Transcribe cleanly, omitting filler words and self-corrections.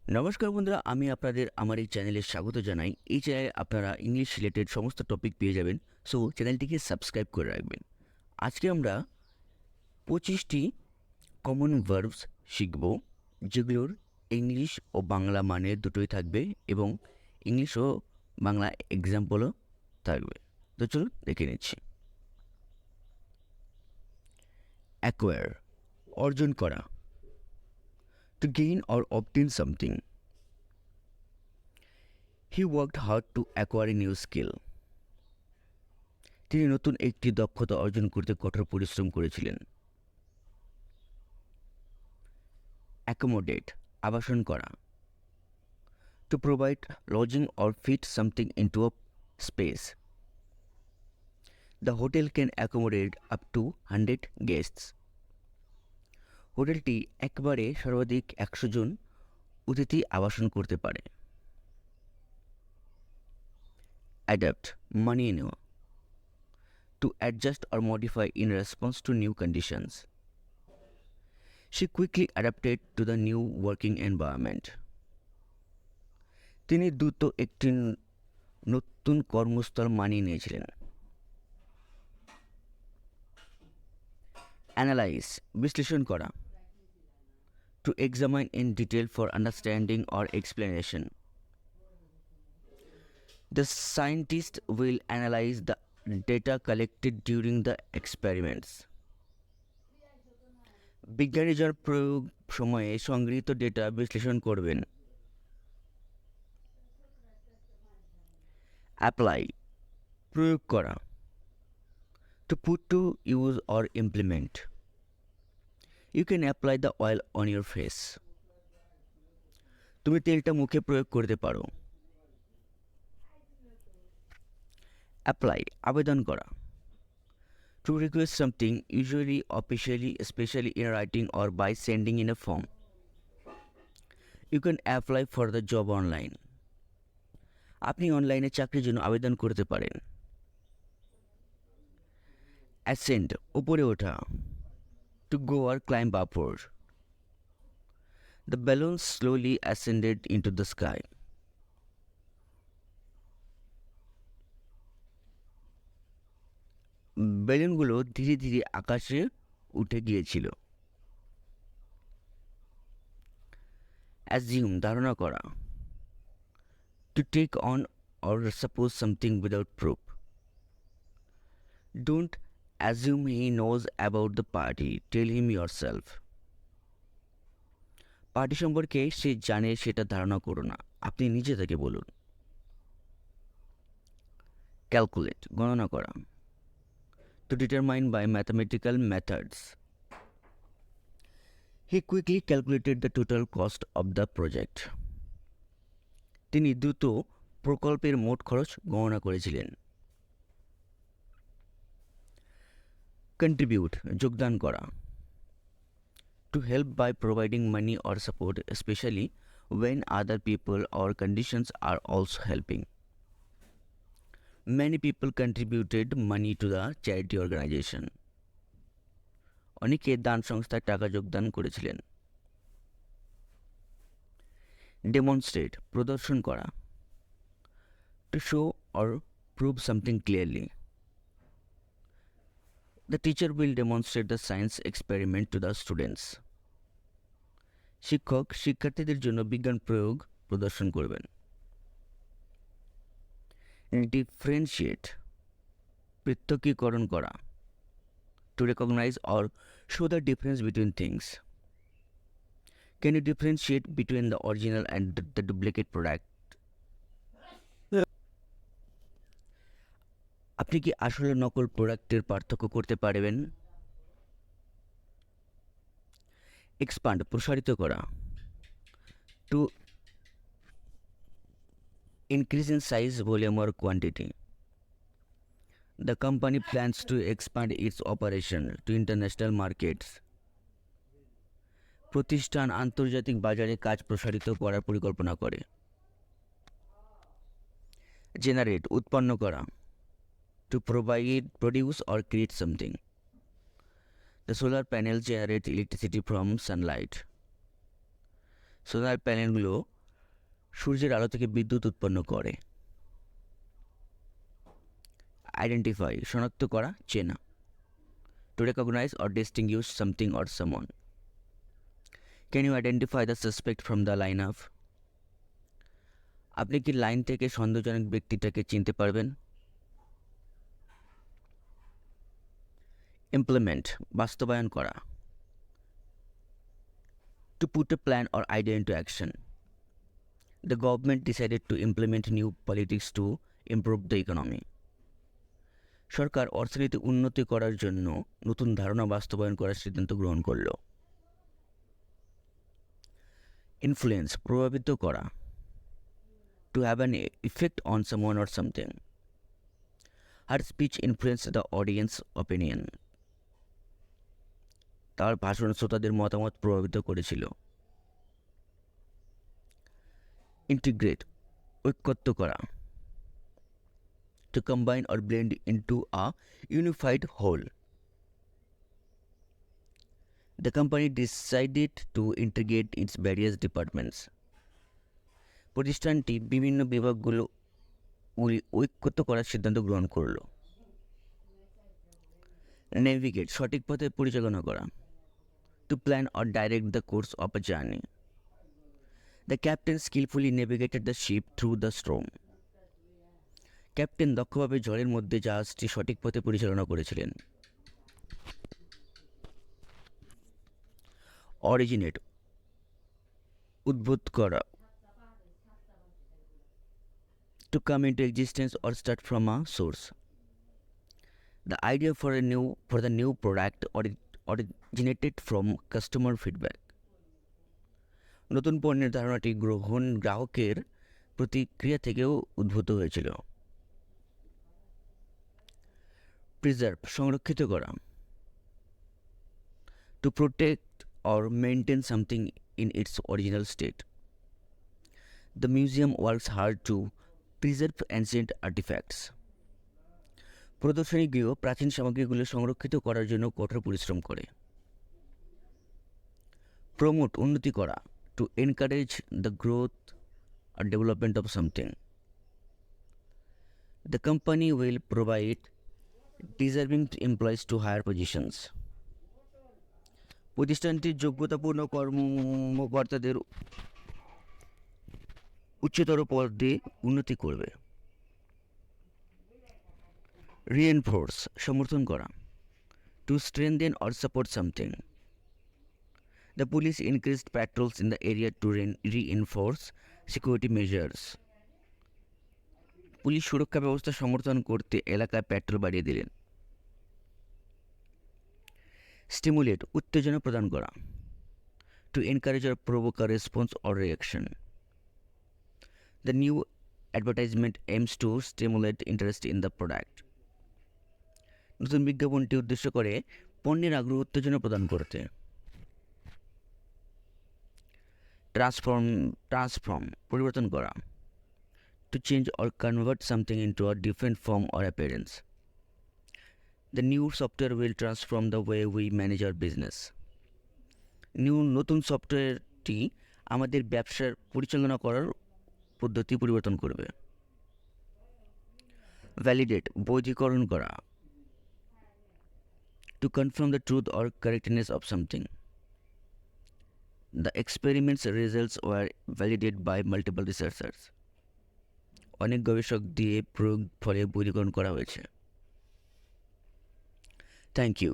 নমস্কার বন্ধুরা, আমি আপনাদের আমার এই চ্যানেলে স্বাগত জানাই। এই চ্যানেলে আপনারা ইংলিশ রিলেটেড সমস্ত টপিক পেয়ে যাবেন। সো চ্যানেলটিকে সাবস্ক্রাইব করে রাখবেন। আজকে আমরা 25টি কমন ভার্বস শিখব, যেগুলোর ইংলিশ ও বাংলা মানে দুটোই থাকবে এবং ইংলিশ ও বাংলা এক্সাম্পলও থাকবে। তো চলুন দেখে নিচ্ছি। অ্যাকোয়ার, অর্জন করা। To gain or obtain something. He worked hard to acquire a new skill. তিনি নতুন একটি দক্ষতা অর্জন করতে কঠোর পরিশ্রম করেছিলেন। অ্যাকোমোডেট, আবাসন করা। To provide lodging or fit something into a space. The hotel can accommodate up to 100 guests. হোটেলটি একবারে সর্বাধিক 100 জন অতিথি আবাসন করতে পারে। অ্যাডাপ্ট, মানিয়ে নেওয়া। To adjust or modify in response to new conditions. She quickly adapted to the new working environment. তিনি দ্রুত একটি নতুন কর্মস্থল মানিয়ে নিয়েছিলেন। অ্যানালাইজ, বিশ্লেষণ করা। To examine in detail for understanding or explanation. The scientist will analyse the data collected during the experiments. বিজ্ঞানী যার প্রয়োগ সময়ে সংগৃহীত ডেটা বিশ্লেষণ করবেন। অ্যাপ্লাই, প্রয়োগ করা। To put to use or implement. You can apply the oil on your face. তুমি তেলটা মুখে প্রয়োগ করতে পারো। অ্যাপ্লাই, আবেদন করা। To request something, usually officially, especially in writing or by sending in a form. You can apply for the job online. আপনি অনলাইনে চাকরির জন্য আবেদন করতে পারেন। Ascend, উপরে ওঠা। To go or climb upward. The balloon slowly ascended into the sky. বেলুনগুলো ধীরে ধীরে আকাশে উঠে গিয়েছিল। অ্যাজিউম, ধারণা করা। To take on or suppose something without proof. Don't assume he knows about the party, tell him yourself. পার্টি সম্পর্কে সে জানে সেটা ধারণা করো না, আপনি নিজে থেকে বলুন। ক্যালকুলেট, গণনা করা। To determine by mathematical methods. He quickly calculated the total cost of the project. তিনি দ্রুত প্রকল্পের মোট খরচ গণনা করেছিলেন। কন্ট্রিবিউট, যোগদান করা। To help by providing money or support, specially when other people or conditions are also helping. Many people contributed money to the charity organization. অনেকে দান সংস্থায় টাকা যোগদান করেছিলেন। ডেমনস্ট্রেট, প্রদর্শন করা। To show or prove something clearly. The teacher will demonstrate the science experiment to the students. শিক্ষক শিক্ষার্থীদের জন্য বিজ্ঞান প্রয়োগ প্রদর্শন করবেন। ডিফারেন্সিয়েট, পৃথকীকরণ করা। To recognise or show the difference between things. Can you differentiate between the original and the duplicate product? আপনি কি আসলে নকল প্রোডাক্টের পার্থক্য করতে পারবেন? এক্সপান্ড, প্রসারিত করা। To increase in size, volume or quantity. The company plans to expand its operation to international markets. প্রতিষ্ঠান আন্তর্জাতিক বাজারে কাজ প্রসারিত করার পরিকল্পনা করে। জেনারেট, উৎপন্ন করা। To produce or create something. The solar panel generates electricity from sunlight. Solar প্যানেলগুলো সূর্যের আলো থেকে বিদ্যুৎ উৎপন্ন করে। আইডেন্টিফাই শনাক্ত করা, চেনা। To recognise or distinguish something or someone. Can you identify the suspect from the line up? আপনি কি লাইন থেকে সন্দেহজনক ব্যক্তিটাকে চিনতে পারবেন? ইমপ্লিমেন্ট বাস্তবায়ন করা। To put a plan or idea into action. The government decided to implement new politics to improve the economy. সরকার অর্থনীতি উন্নতি করার জন্য নতুন ধারণা বাস্তবায়ন করার সিদ্ধান্ত গ্রহণ করল। ইনফ্লুয়েন্স প্রভাবিত করা। To have an effect on someone or something. Her speech influenced the audience opinion. তার ভাষণ শ্রোতাদের মতামত প্রভাবিত করেছিল। ইন্টিগ্রেট ঐক্যত্ব করা। To combine or blend into a unified whole. The company decided to integrate its various departments. প্রতিষ্ঠানটি বিভিন্ন বিভাগগুলো ঐক্যত্ব করার সিদ্ধান্ত গ্রহণ করল। নেভিগেট সঠিক পথে পরিচালনা করা। To plan or direct the course of a journey. The captain skillfully navigated the ship through the storm. Captain দক্ষভাবে ঝড়ের মধ্যে জাহাজটি সঠিক পথে পরিচালনা করেছিলেন। অরিজিনেট উদ্ভূত করা। To come into existence or start from a source. The idea for the new product originated from customer feedback. নতুন পণ্যের ধারণাটি গ্রাহকের প্রতিক্রিয়া থেকেও উদ্ভূত হয়েছিল। প্রিজার্ভ সংরক্ষিত করা। To protect or maintain something in its original state. The museum works hard to preserve ancient artifacts. প্রদর্শনী গৃহ প্রাচীন সামগ্রীগুলো সংরক্ষিত করার জন্য কঠোর পরিশ্রম করে। প্রমোট উন্নতি করা। To encourage the growth or development of something. The company will provide deserving employees to higher positions. প্রতিষ্ঠানটি যোগ্যতাপূর্ণ কর্মকর্তাদের উচ্চতর পদে উন্নতি করবে। রিএনফোর্স সমর্থন করা। To strengthen or support something. The police increased patrols in the area to reinforce security measures. Police সুরক্ষা ব্যবস্থা সমর্থন করতে এলাকায় পেট্রোল বাড়িয়ে দিলেন। স্টিমুলেট উত্তেজনা প্রদান করা। To encourage or provoke a response or reaction. The new advertisement aims to stimulate interest in the product. নতুন বিজ্ঞাপনটি উদ্দেশ্য করে পণ্যের আগ্রহ উত্তেজনা প্রদান করতে। ট্রান্সফর্ম পরিবর্তন করা। To change or convert something into a different form or appearance. The new software will transform the way we manage our business. নতুন সফটওয়্যারটি আমাদের ব্যবসার পরিচালনা করার পদ্ধতি পরিবর্তন করবে। ভ্যালিডেট বৈধীকরণ করা। To confirm the truth or correctness of something. The experiment's results were validated by multiple researchers. অনেক গবেষক দিয়ে প্রয়োগ ফলে বৈধীকরণ করা হয়েছে। Thank you.